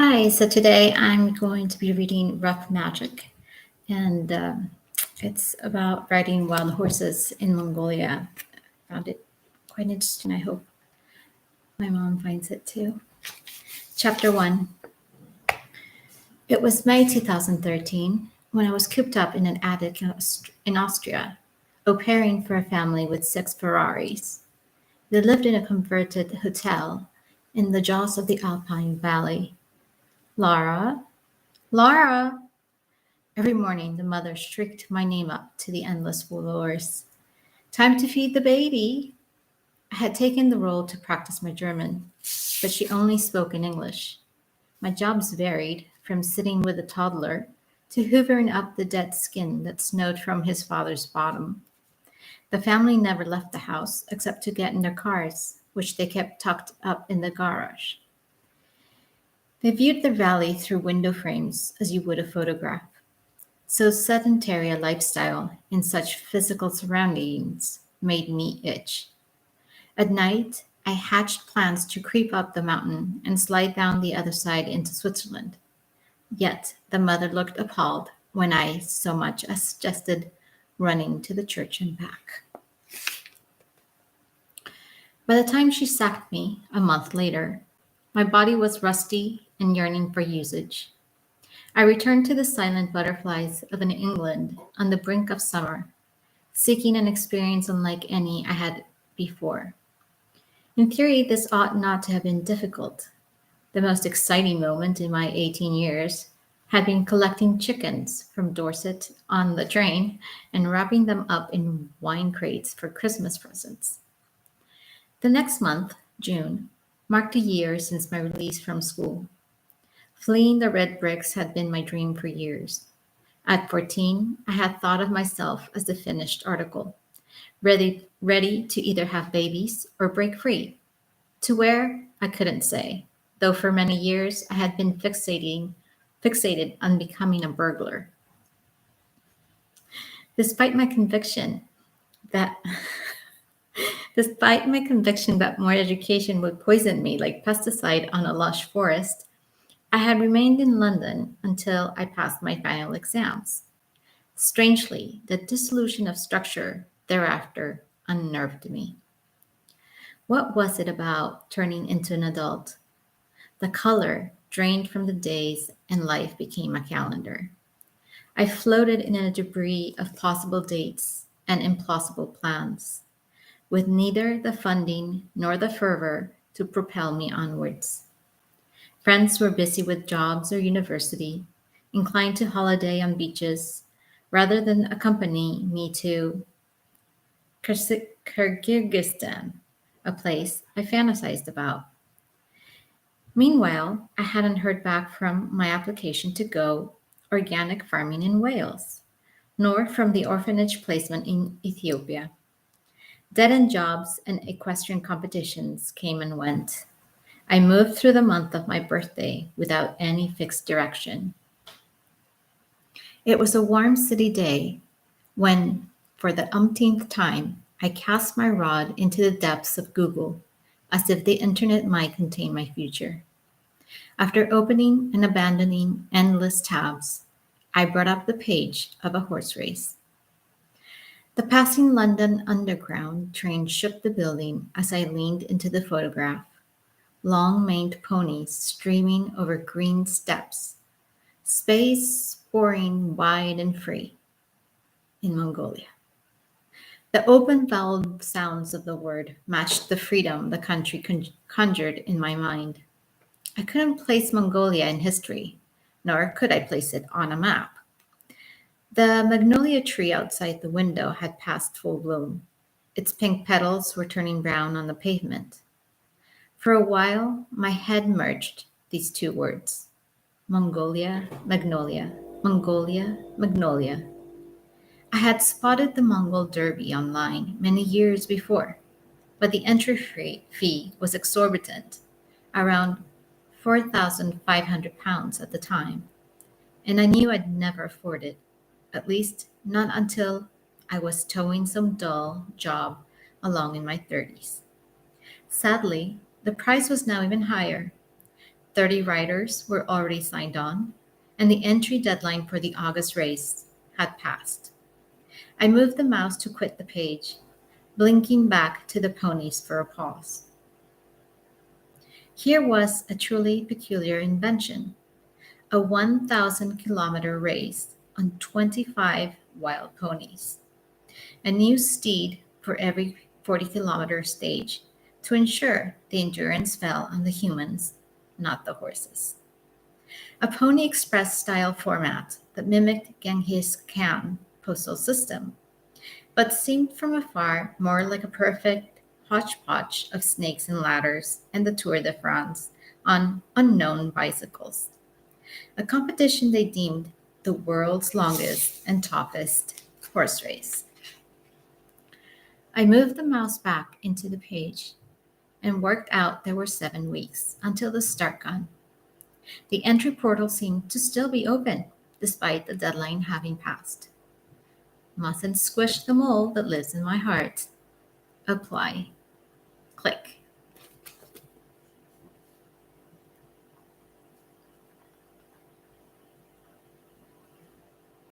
Hi, so today I'm going to be reading Rough Magic, and it's about riding wild horses in Mongolia. Found it quite interesting. I hope my mom finds it too. Chapter 1. It was May 2013 when I was cooped up in an attic in Austria, au pairing for a family with six Ferraris. They lived in a converted hotel in the jaws of the Alpine Valley. Lara, Lara, every morning the mother shrieked my name up to the endless floors. Time to feed the baby. I had taken the role to practice my German, but she only spoke in English. My jobs varied from sitting with a toddler to hoovering up the dead skin that snowed from his father's bottom. The family never left the house except to get in their cars, which they kept tucked up in the garage. They viewed the valley through window frames as you would a photograph. So sedentary a lifestyle in such physical surroundings made me itch. At night, I hatched plans to creep up the mountain and slide down the other side into Switzerland. Yet the mother looked appalled when I so much as suggested running to the church and back. By the time she sacked me, a month later, my body was rusty and yearning for usage. I returned to the silent butterflies of an England on the brink of summer, seeking an experience unlike any I had before. In theory, this ought not to have been difficult. The most exciting moment in my 18 years had been collecting chickens from Dorset on the train and wrapping them up in wine crates for Christmas presents. The next month, June, marked a year since my release from school. Fleeing the red bricks had been my dream for years. At 14, I had thought of myself as the finished article, ready to either have babies or break free. To where, I couldn't say, though for many years I had been fixated on becoming a burglar. Despite my conviction that Despite my conviction that more education would poison me like pesticide on a lush forest, I had remained in London until I passed my final exams. Strangely, the dissolution of structure thereafter unnerved me. What was it about turning into an adult? The color drained from the days and life became a calendar. I floated in a debris of possible dates and implausible plans, with neither the funding nor the fervor to propel me onwards. Friends were busy with jobs or university, inclined to holiday on beaches rather than accompany me to Kyrgyzstan, a place I fantasized about. Meanwhile, I hadn't heard back from my application to go organic farming in Wales, nor from the orphanage placement in Ethiopia. Dead end jobs and equestrian competitions came and went. I moved through the month of my birthday without any fixed direction. It was a warm city day when, for the umpteenth time, I cast my rod into the depths of Google, as if the internet might contain my future. After opening and abandoning endless tabs, I brought up the page of a horse race. The passing London Underground train shook the building as I leaned into the photograph. Long maned ponies streaming over green steppes, space pouring wide and free in Mongolia. The open vowel sounds of the word matched the freedom the country conjured in my mind. I couldn't place Mongolia in history, nor could I place it on a map. The magnolia tree outside the window had passed full bloom. Its pink petals were turning brown on the pavement. For a while, my head merged these two words: Mongolia, magnolia, Mongolia, magnolia. I had spotted the Mongol Derby online many years before, but the entry fee was exorbitant, around £4,500 at the time, and I knew I'd never afford it, at least not until I was towing some dull job along in my 30s. Sadly, the price was now even higher, 30 riders were already signed on, and the entry deadline for the August race had passed. I moved the mouse to quit the page, blinking back to the ponies for a pause. Here was a truly peculiar invention, a 1,000-kilometer race on 25 wild ponies, a new steed for every 40-kilometer stage to ensure the endurance fell on the humans, not the horses. A Pony Express style format that mimicked Genghis Khan postal system, but seemed from afar more like a perfect hodgepodge of snakes and ladders and the Tour de France on unknown bicycles, a competition they deemed the world's longest and toughest horse race. I moved the mouse back into the page and worked out there were 7 weeks until the start gun. The entry portal seemed to still be open, despite the deadline having passed. Mustn't squish the mole that lives in my heart. Apply. Click.